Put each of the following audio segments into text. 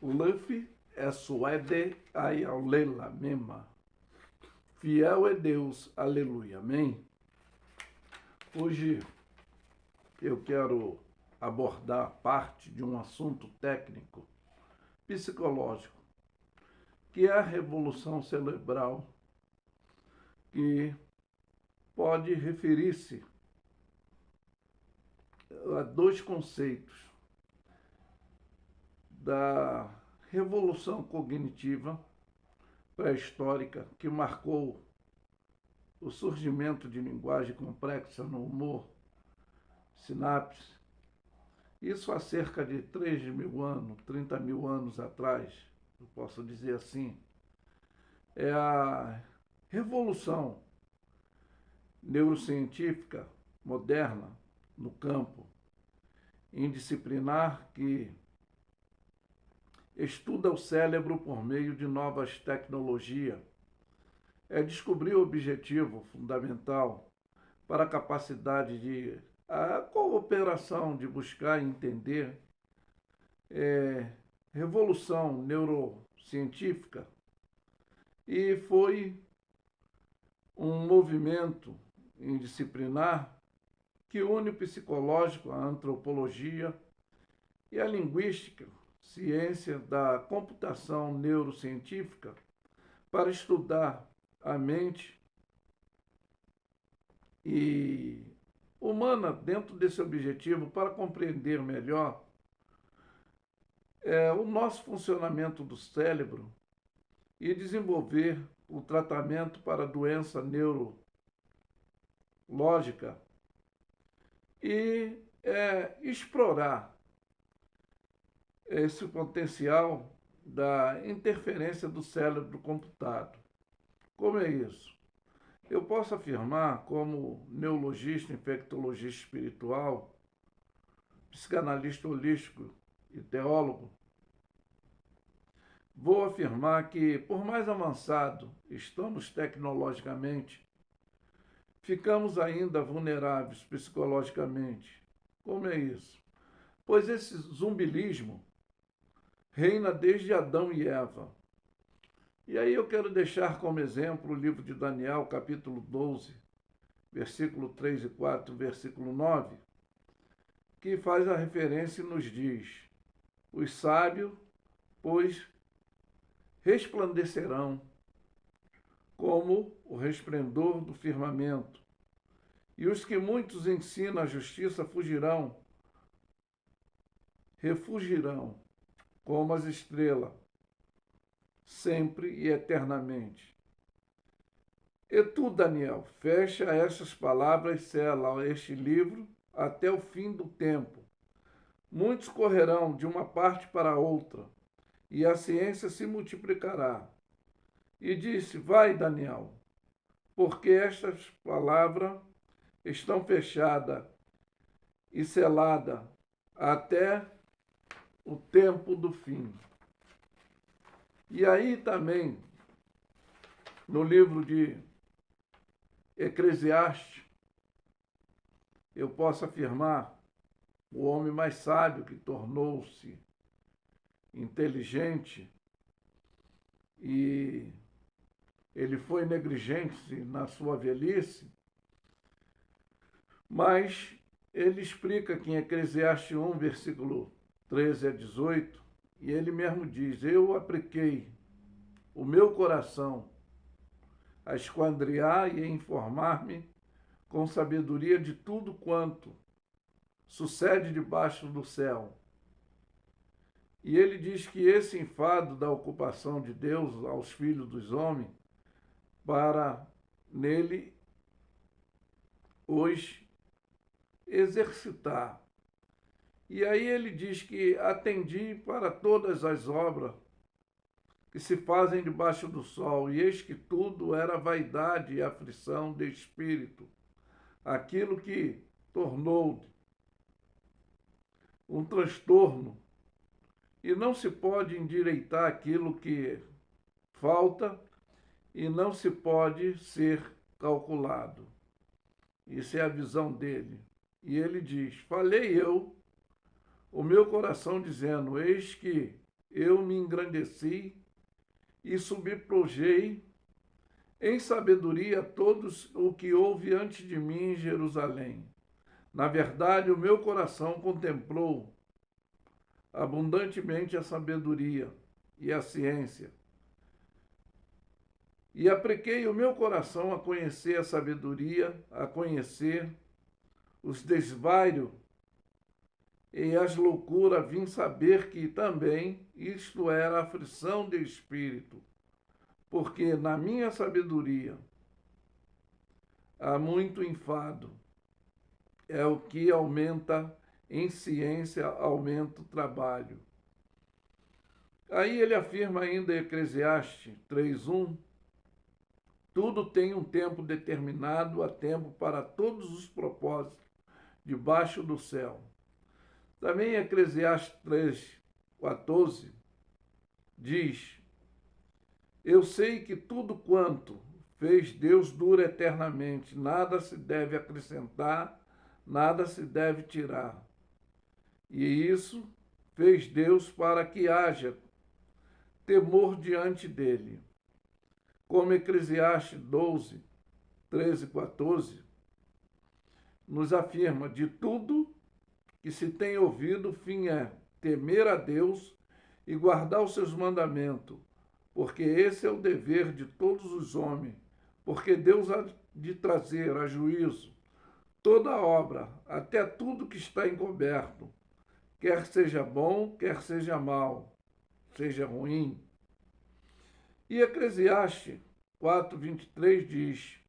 Luffy é suede ai aulela mema. Fiel é Deus, aleluia, amém? Hoje eu quero abordar parte de um assunto técnico, psicológico, que é a revolução cerebral, que pode referir-se a dois conceitos da revolução cognitiva pré-histórica que marcou o surgimento de linguagem complexa no humor, sinapse. Isso há cerca de 3.000 anos, 30.000 anos atrás, eu posso dizer assim. É a revolução neurocientífica moderna no campo indisciplinar que estuda o cérebro por meio de novas tecnologias. É descobrir o objetivo fundamental para a capacidade de a cooperação de buscar e entender, revolução neurocientífica, e foi um movimento indisciplinar que une o psicológico, a antropologia e a linguística, ciência da computação neurocientífica, para estudar a mente e humana dentro desse objetivo, para compreender melhor o nosso funcionamento do cérebro e desenvolver o tratamento para doença neurológica e explorar esse potencial da interferência do cérebro computado. Como é isso? Eu posso afirmar, como neurologista, infectologista espiritual, psicanalista holístico e teólogo, vou afirmar que, por mais avançado estamos tecnologicamente, ficamos ainda vulneráveis psicologicamente. Como é isso? Pois esse zumbilismo reina desde Adão e Eva. E aí eu quero deixar como exemplo o livro de Daniel, capítulo 12, versículo 3 e 4, versículo 9, que faz a referência e nos diz: os sábios, pois, resplandecerão como o resplendor do firmamento, e os que muitos ensinam a justiça refugirão como as estrelas, sempre e eternamente. E tu, Daniel, fecha estas palavras e sela este livro até o fim do tempo. Muitos correrão de uma parte para outra, e a ciência se multiplicará. E disse: vai, Daniel, porque estas palavras estão fechadas e seladas até o tempo do fim. E aí também, no livro de Eclesiastes, eu posso afirmar: o homem mais sábio que tornou-se inteligente e ele foi negligente na sua velhice, mas ele explica que em Eclesiastes 1, versículo 13 a 18, e ele mesmo diz: eu apliquei o meu coração a esquadrinhar e a informar-me com sabedoria de tudo quanto sucede debaixo do céu. E ele diz que esse enfado da ocupação de Deus aos filhos dos homens, para nele os exercitar. E aí ele diz que atendi para todas as obras que se fazem debaixo do sol, e eis que tudo era vaidade e aflição de espírito, aquilo que tornou um transtorno, e não se pode endireitar aquilo que falta, e não se pode ser calculado. Isso é a visão dele. E ele diz: falei eu, o meu coração, dizendo: eis que eu me engrandeci e subpujei em sabedoria todos o que houve antes de mim em Jerusalém. Na verdade, o meu coração contemplou abundantemente a sabedoria e a ciência. E apliquei o meu coração a conhecer a sabedoria, a conhecer os desvaios e as loucuras, vim saber que também isto era aflição de espírito, porque na minha sabedoria há muito enfado, é o que aumenta em ciência, aumenta o trabalho. Aí ele afirma ainda em Eclesiastes 3:1, tudo tem um tempo determinado, há tempo para todos os propósitos debaixo do céu. Também Eclesiastes 3:14 diz, eu sei que tudo quanto fez Deus dura eternamente, nada se deve acrescentar, nada se deve tirar. E isso fez Deus para que haja temor diante dele. Como Eclesiastes 12, 13 e 14, nos afirma, de tudo que se tem ouvido, o fim é temer a Deus e guardar os seus mandamentos, porque esse é o dever de todos os homens, porque Deus há de trazer a juízo toda a obra, até tudo que está encoberto, quer seja bom, quer seja mal, seja ruim. E Eclesiastes 4:23 diz,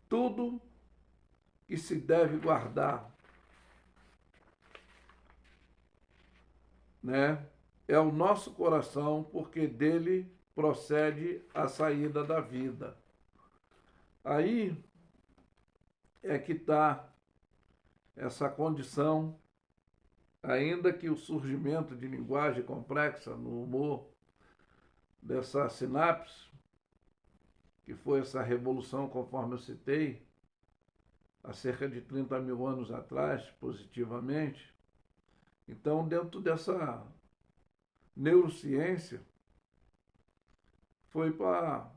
tudo que se deve guardar, né? É o nosso coração, porque dele procede a saída da vida. Aí é que está essa condição, ainda que o surgimento de linguagem complexa no humor, dessa sinapse, que foi essa revolução, conforme eu citei, há cerca de 30 mil anos atrás, positivamente. Então, dentro dessa neurociência, foi para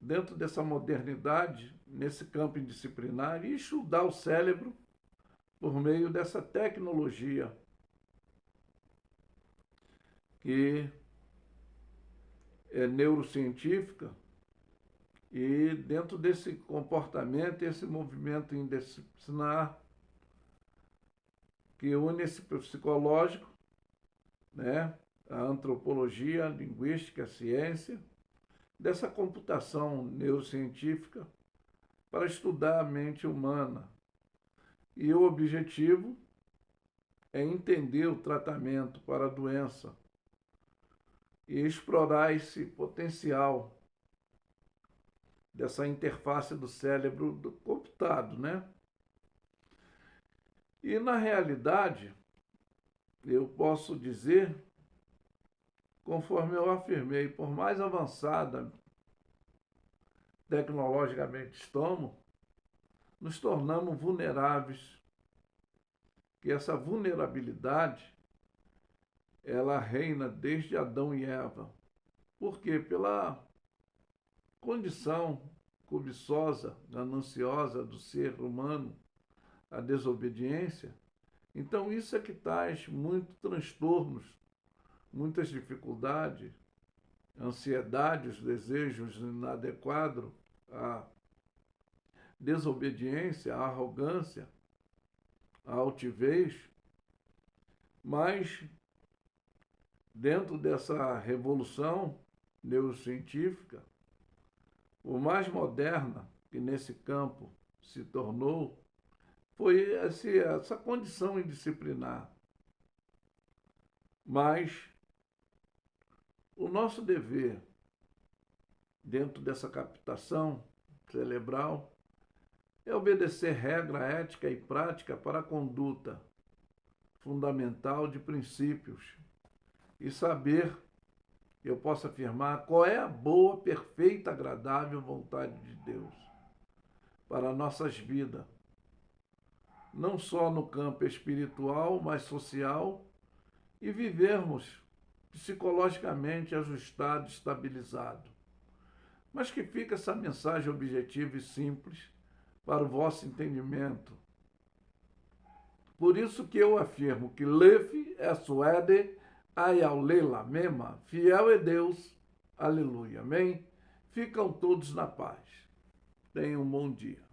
dentro dessa modernidade, nesse campo indisciplinar, e estudar o cérebro por meio dessa tecnologia que é neurocientífica, e dentro desse comportamento, esse movimento indisciplinar que une esse psicológico, né, a antropologia, a linguística, a ciência, dessa computação neurocientífica para estudar a mente humana. E o objetivo é entender o tratamento para a doença e explorar esse potencial dessa interface do cérebro do computado, né? E na realidade, eu posso dizer, conforme eu afirmei, por mais avançada tecnologicamente estamos, nos tornamos vulneráveis. Que essa vulnerabilidade, ela reina desde Adão e Eva. Por quê? Pela condição cobiçosa, gananciosa do ser humano, a desobediência. Então isso é que traz muitos transtornos, muitas dificuldades, ansiedade, os desejos inadequados, a desobediência, a arrogância, a altivez, mas dentro dessa revolução neurocientífica, o mais moderna que nesse campo se tornou foi essa condição indisciplinar. Mas o nosso dever, dentro dessa captação cerebral, é obedecer regra, ética e prática para a conduta fundamental de princípios e saber, eu posso afirmar, qual é a boa, perfeita, agradável vontade de Deus para nossas vidas, não só no campo espiritual, mas social e vivermos psicologicamente ajustado, estabilizado. Mas que fica essa mensagem objetiva e simples para o vosso entendimento. Por isso que eu afirmo que Lef é Suede, Ayalela Mema, fiel é Deus, aleluia, amém? Ficam todos na paz. Tenham um bom dia.